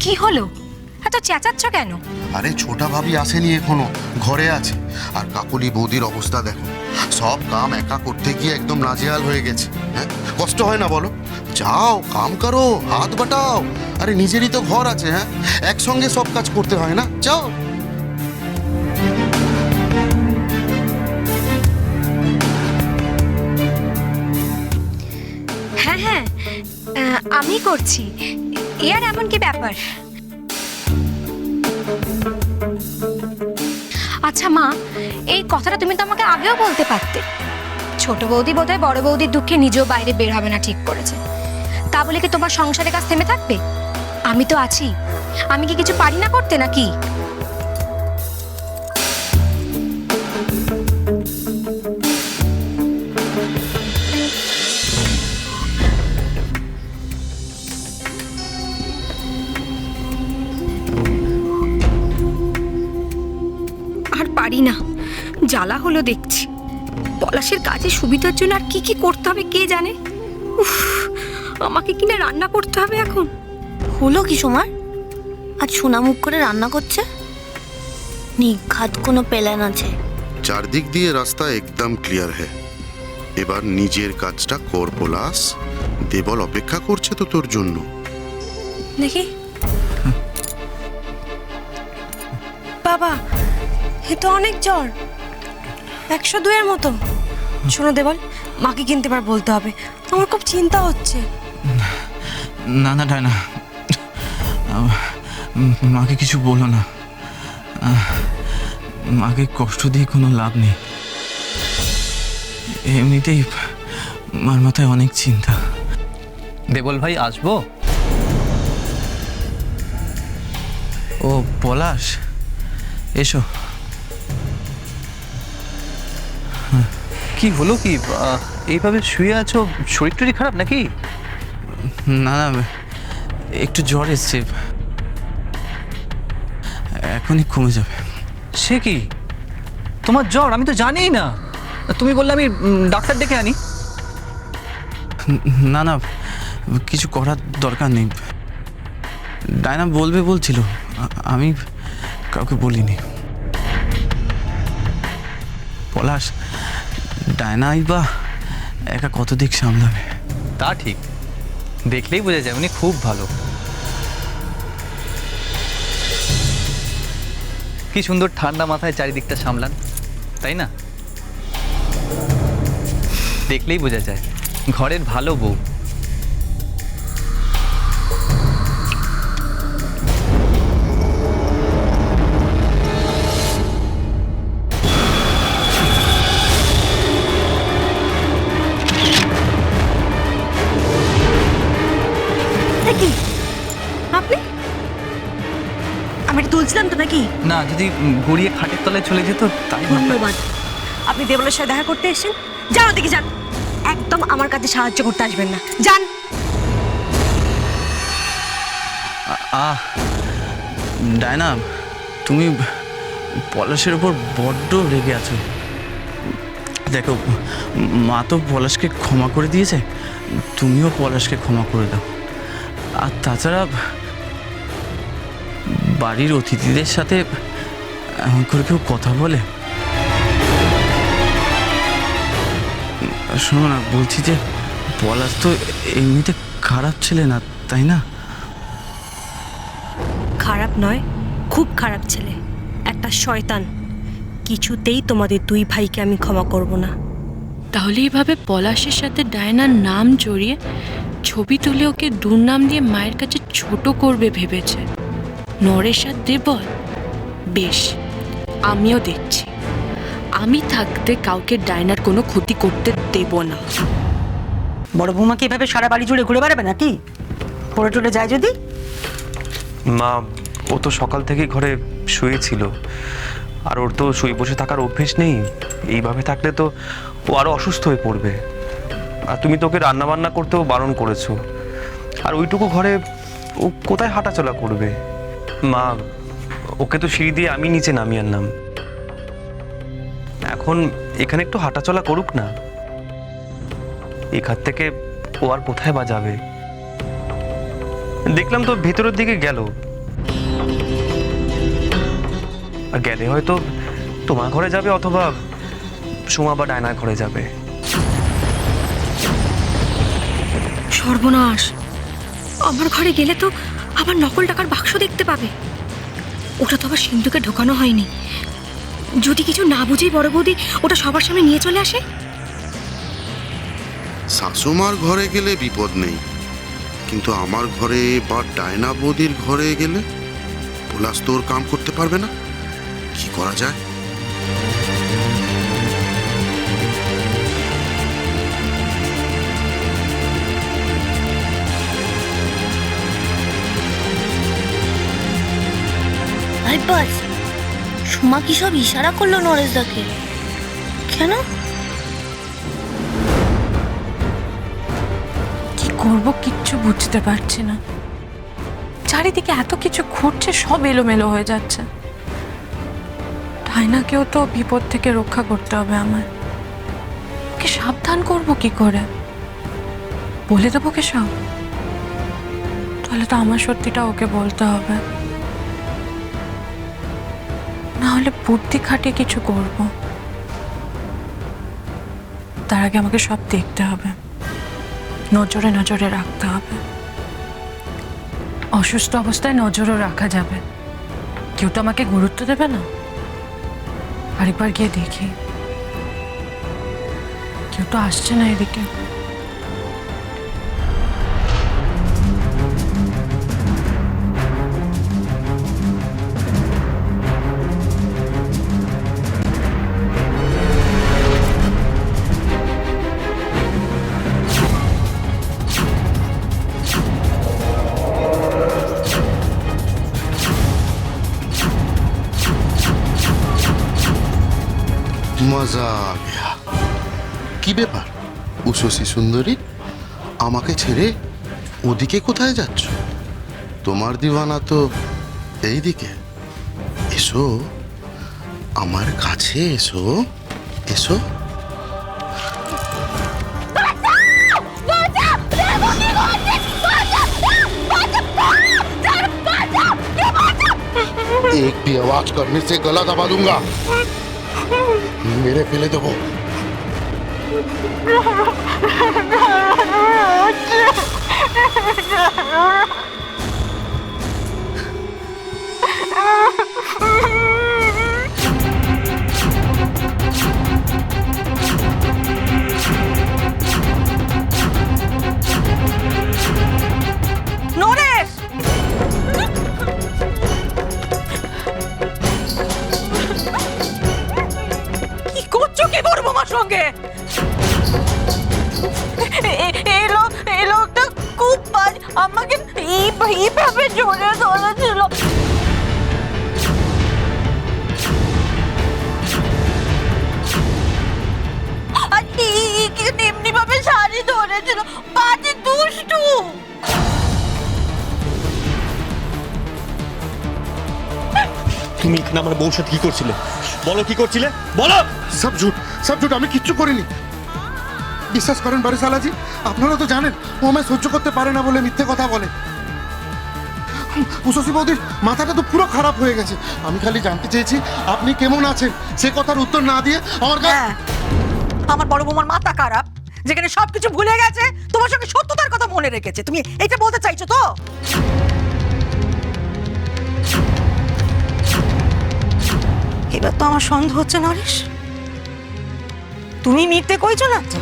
কি হলো, এত চেঁচাচ্ছ কেন? আরে ছোটা ভাবি আসেনি এখনো, ঘরে আছে। আর কাকুলি বৌদির অবস্থা দেখো, সব কাম একা করতে গিয়ে একদম নাজেহাল হয়ে গেছে। হ্যাঁ, কষ্ট হয় না বলো? যাও কাম করো, হাত বাটাও। আরে নিজেরই তো ঘর আছে। হ্যাঁ, একসঙ্গে সব কাজ করতে হয় না? যাও। হ্যাঁ হ্যাঁ, আমি করছি। এ আর এমন কি ব্যাপার? আচ্ছা মা, এই কথাটা তুমি তো আমাকে আগেও বলতে পারতে। ছোট বৌদি বোধহয় বড় বৌদির দুঃখে নিজেও বাইরে বের হবে না ঠিক করেছে। তা বলে কি তোমার সংসারের কাজ থেমে থাকবে? আমি তো আছি। আমি কি কিছু পারি না করতে নাকি? আর পারি না, জ্বালা হলো দেখছি। পলাশের কাজের সুবিধার জন্য আর কি কি করতে হবে কে জানে। উফ, আমাকে কিনা রান্না করতে হবে এখন। হলো কি সোমার? আজ সোনামুখ করে রান্না করছে? নিঘাত কোনো প্ল্যান আছে? চারদিক দিয়ে রাস্তা একদম ক্লিয়ার হ্যাঁ। এবার নিজের কাজটা কর পলাশ। দেবল অপেক্ষা করছে তো তোর জন্য। দেখি। বাবা, এ তো অনেক জ্বর, 102-এর মতো। শোনো দেবল, মাকে কিনতে পার বলতে হবে, আমার খুব চিন্তা হচ্ছে। না না ডায়না, মাকে কিছু বলো না। মাকে কষ্ট দিয়ে কোনো লাভ নেই। এমনিতেই মার মাথায় অনেক চিন্তা। দেবল ভাই আসবো? ও পলাশ, এসো। কি হলো কি? এইভাবে শুয়ে আছো, শরীর টরীর খারাপ নাকি? না না, একটু জ্বর এসছে, এখনই কমে যাবে। সে কি, তোমার জ্বর? আমি তো জানিই না। তুমি বললে আমি ডাক্তার ডেকে আনি। না না, কিছু করার দরকার নেই। ডায়না বলবে বলছিল, আমি কাউকে বলিনি। পলাশ, ডায়নাই বা একা কত দিক সামলাবে? তা ঠিক, দেখলেই বোঝা যায় উনি খুব ভালো। কি সুন্দর ঠান্ডা মাথায় চারিদিকটা সামলান, তাই না? দেখলেই বোঝা যায় ঘরের ভালো বউ। আপনি? আমি এটা তুলছিলাম তো নাকি? না, যদি গড়িয়ে খাটের তলায় চলে যেত তাই ভাবতাম। ধন্যবাদ। আপনি দেবলের সাথে দেখা করতে এসেছেন, যান ওদিকে যান। একদম আমার কাছে সাহায্য করতে আসবেন না, যান। ডায়না, তুমি পলাশের উপর বড্ড রেগে আছো। দেখো, মা তো পলাশকে ক্ষমা করে দিয়েছে, তুমিও পলাশকে ক্ষমা করে দাও। আর তাছাড়া বাড়ির অতিথিদের সাথে এমন করে কেউ কথা বলে? শোনো না, বলছি যে পলাশ তো এমনিতে খারাপ ছেলে না, তাই না? খারাপ নয়, খুব খারাপ ছেলে, একটা শয়তান। কিছুতেই তোমাদের দুই ভাইকে আমি ক্ষমা করব না। তাহলে এইভাবে পলাশের সাথে ডায়নার নাম জড়িয়ে ছবি তুলে ওকে দুর্নাম দিয়ে মায়ের কাছে ছোট করবে ভেবেছে নরেশ আর দেবল। বেশ, আমিও দেখছি। আমি থাকতে কাউকে ডায়নার কোনো ক্ষতি করতে দেব না। বড় বৌমাকে এভাবে সারা বাড়ি জুড়ে ঘুরে বেড়াবে নাকি? পড়ে টরে যায় যদি? মা, ও তো সকাল থেকে ঘরে শুয়েছিল, আর ওর তো শুয়ে বসে থাকার অভ্যেস নেই। এইভাবে থাকলে তো ও আরো অসুস্থ হয়ে পড়বে। আর তুমি তো ওকে রান্না বান্না করতেও বারণ করেছো। আর ওইটুকু ঘরে ও কোথায় হাঁটাচলা করবে? মা, ওকে তো সিঁড়ি দিয়ে আমি নিচে নামিয়ে আনলাম। এখন এখানে একটু হাঁটাচলা করুক না। এখান থেকে ও আর কোথায় বা যাবে? দেখলাম তো ভেতরের দিকে গেল, আর গেলে হয়তো তোমার ঘরে যাবে অথবা সোমা বা ডায়নার ঘরে যাবে। সর্বনাশ, আমার ঘরে গেলে তো আবার নকল টাকার বাক্স দেখতে পাবে। ওটা তো আবার সিন্ধুকে ঢোকানো হয়নি। যদি কিছু না বুঝেই বড় বৌদি ওটা সবার সামনে নিয়ে চলে আসে। শাশুমার ঘরে গেলে বিপদ নেই, কিন্তু আমার ঘরে বা ডায়না বৌদির ঘরে গেলে পলাশ তো ওর কাম করতে পারবে না। কি করা যায়? ভাই বাস সুমা কি সব ইশারা করলো নরেশদাকে? কেন? কি করব কিচ্ছু বুঝতে পারছি না। চারিদিকে এত কিছু ঘটছে, সব এলোমেলো হয়ে যাচ্ছে। ডায়নাকেও তো বিপদ থেকে রক্ষা করতে হবে আমার। ওকে সাবধান করব কি করে? বলে দেবো কে সব? তাহলে তো আমার সত্যিটা ওকে বলতে হবে, না হলে বুদ্ধি খাটিয়ে কিছু করব। তার আগে আমাকে সব দেখতে হবে, নজরে নজরে রাখতে হবে। অসুস্থ অবস্থায় নজরও রাখা যাবে, কেউ তো আমাকে গুরুত্ব দেবে না। আরেকবার গিয়ে দেখি, কেউ তো আসছে না এদিকে। মজা আ গয়া। কি ব্যাপার উষসী সুন্দরী, আমাকে ছেড়ে ওদিকে কোথায় যাচ্ছ? তোমার দিওয়ানা তো এইদিকে। এসো, আমার কাছে এসো, এসো। एक भी आवाज करने से गला दबा दूंगा, मेरे फेले देबो। নরেশ! কি করছো কি বড় বৌমার সঙ্গে? এই লোকটা খুব বাজ, আমাকে এইভাবে জোরে ধরেছিল। আর এমনি ভাবে শাড়ি ধরেছিল, বাজে দুষ্টু। তুমি এখানে আমার বউর সাথে কি করছিলে? বলো কি করছিলে, বলো। সব ঝুট, আমি কিচ্ছু করিনি। বিশ্বাস করেন বারিশালাজি, আপনারা তো জানেন ও আমায় সহ্য করতে পারে না বলে মিথ্যে কথা বলে। উষসী বৌদির মাথাটা তো পুরো খারাপ হয়ে গেছে। আমি খালি জানতে চেয়েছি আপনি কেমন আছেন, সে কথার উত্তর না দিয়ে আমার বড় বৌমার মাথা খারাপ, যেখানে সবকিছু ভুলে গেছে, তোমার সঙ্গে সত্যতার কথা মনে রেখেছে। তুমি এটা বলতে চাইছো তো? এবার তো আমার সন্দেহ হচ্ছে নরেশ, তুমি মিথ্যে কইছো না তো?